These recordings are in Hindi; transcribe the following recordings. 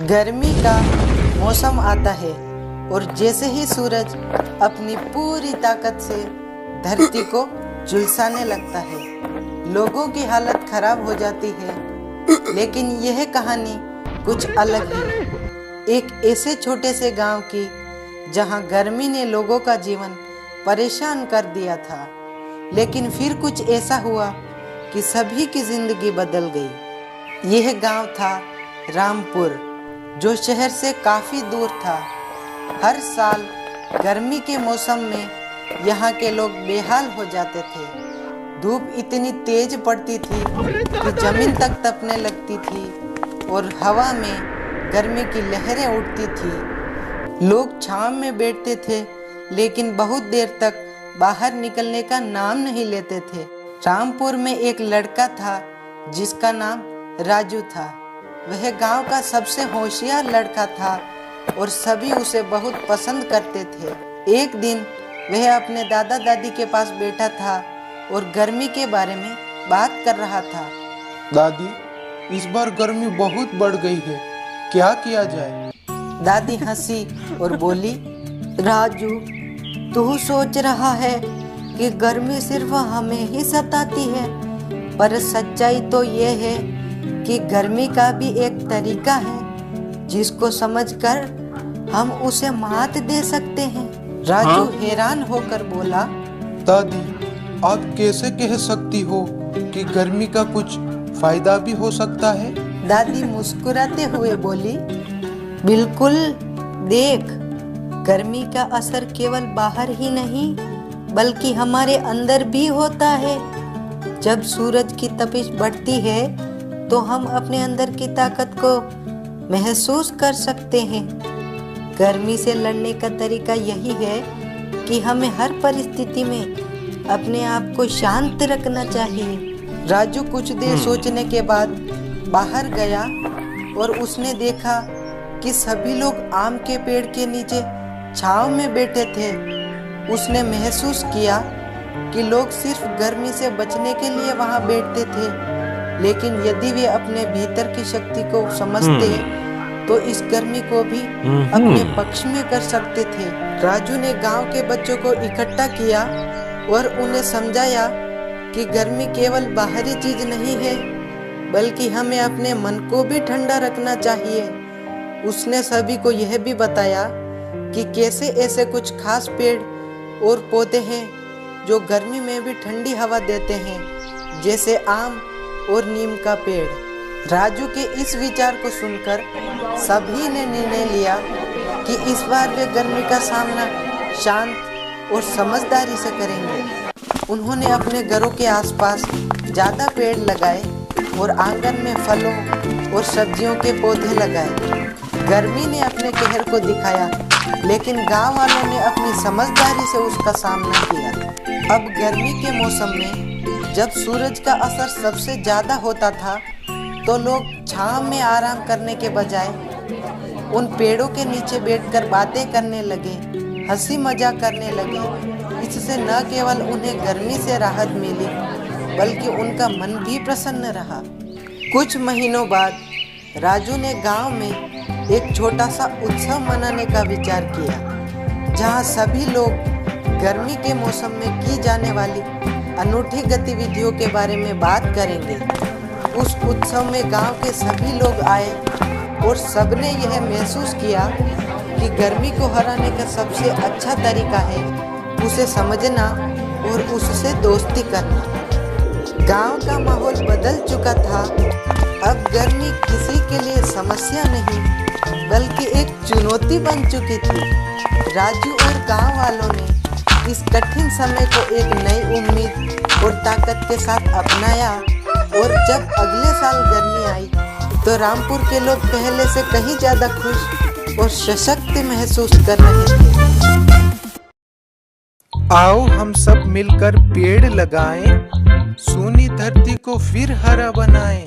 गर्मी का मौसम आता है और जैसे ही सूरज अपनी पूरी ताकत से धरती को झुलसाने लगता है, लोगों की हालत खराब हो जाती है। लेकिन यह कहानी कुछ अलग है, एक ऐसे छोटे से गांव की जहां गर्मी ने लोगों का जीवन परेशान कर दिया था। लेकिन फिर कुछ ऐसा हुआ कि सभी की जिंदगी बदल गई। यह गांव था रामपुर, जो शहर से काफ़ी दूर था। हर साल गर्मी के मौसम में यहाँ के लोग बेहाल हो जाते थे। धूप इतनी तेज पड़ती थी कि जमीन तक तपने लगती थी और हवा में गर्मी की लहरें उठती थी। लोग छांव में बैठते थे, लेकिन बहुत देर तक बाहर निकलने का नाम नहीं लेते थे। रामपुर में एक लड़का था जिसका नाम राजू था। वह गांव का सबसे होशियार लड़का था और सभी उसे बहुत पसंद करते थे। एक दिन वह अपने दादा दादी के पास बैठा था और गर्मी के बारे में बात कर रहा था। दादी, इस बार गर्मी बहुत बढ़ गई है, क्या किया जाए? दादी हंसी और बोली, राजू, तू सोच रहा है कि गर्मी सिर्फ हमें ही सताती है, पर सच्चाई तो ये है कि गर्मी का भी एक तरीका है जिसको समझकर हम उसे मात दे सकते हैं। राजू हैरान होकर बोला, दादी, आप कैसे कह सकती हो कि गर्मी का कुछ फायदा भी हो सकता है? दादी मुस्कुराते हुए बोली, बिल्कुल, देख, गर्मी का असर केवल बाहर ही नहीं बल्कि हमारे अंदर भी होता है। जब सूरज की तपिश बढ़ती है तो हम अपने अंदर की ताकत को महसूस कर सकते हैं। गर्मी से लड़ने का तरीका यही है कि हमें हर परिस्थिति में अपने आप को शांत रखना चाहिए। राजू कुछ देर सोचने के बाद बाहर गया और उसने देखा कि सभी लोग आम के पेड़ के नीचे छांव में बैठे थे। उसने महसूस किया कि लोग सिर्फ गर्मी से बचने के लिए वहां बैठते थे, लेकिन यदि वे अपने भीतर की शक्ति को समझते तो इस गर्मी को भी अपने पक्ष में कर सकते थे। राजू ने गांव के बच्चों को इकट्ठा किया और उन्हें समझाया कि गर्मी केवल बाहरी चीज नहीं है, बल्कि हमें अपने मन को भी ठंडा रखना चाहिए। उसने सभी को यह भी बताया कि कैसे ऐसे कुछ खास पेड़ और पौधे हैं जो गर्मी में भी ठंडी हवा देते हैं, जैसे आम और नीम का पेड़। राजू के इस विचार को सुनकर सभी ने निर्णय लिया कि इस बार वे गर्मी का सामना शांत और समझदारी से करेंगे। उन्होंने अपने घरों के आसपास ज़्यादा पेड़ लगाए और आंगन में फलों और सब्जियों के पौधे लगाए। गर्मी ने अपने कहर को दिखाया, लेकिन गांव वालों ने अपनी समझदारी से उसका सामना किया। अब गर्मी के मौसम में जब सूरज का असर सबसे ज़्यादा होता था तो लोग छांव में आराम करने के बजाय उन पेड़ों के नीचे बैठकर बातें करने लगे, हंसी मजाक करने लगे। इससे न केवल उन्हें गर्मी से राहत मिली, बल्कि उनका मन भी प्रसन्न रहा। कुछ महीनों बाद राजू ने गांव में एक छोटा सा उत्सव मनाने का विचार किया, जहां सभी लोग गर्मी के मौसम में की जाने वाली अनूठी गतिविधियों के बारे में बात करेंगे। उस उत्सव में गांव के सभी लोग आए और सबने यह महसूस किया कि गर्मी को हराने का सबसे अच्छा तरीका है उसे समझना और उससे दोस्ती करना। गांव का माहौल बदल चुका था। अब गर्मी किसी के लिए समस्या नहीं बल्कि एक चुनौती बन चुकी थी। राजू और गांव वालों ने इस कठिन समय को एक नई उम्मीद और ताकत के साथ अपनाया, और जब अगले साल गर्मी आई तो रामपुर के लोग पहले से कहीं ज़्यादा खुश और सशक्त महसूस कर रहे थे। आओ हम सब मिलकर पेड़ लगाएं, सूनी धरती को फिर हरा बनाएं,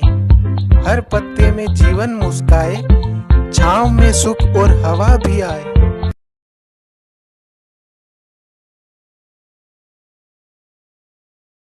हर पत्ते में जीवन मुस्काए, छांव में सुख और हवा भी आए।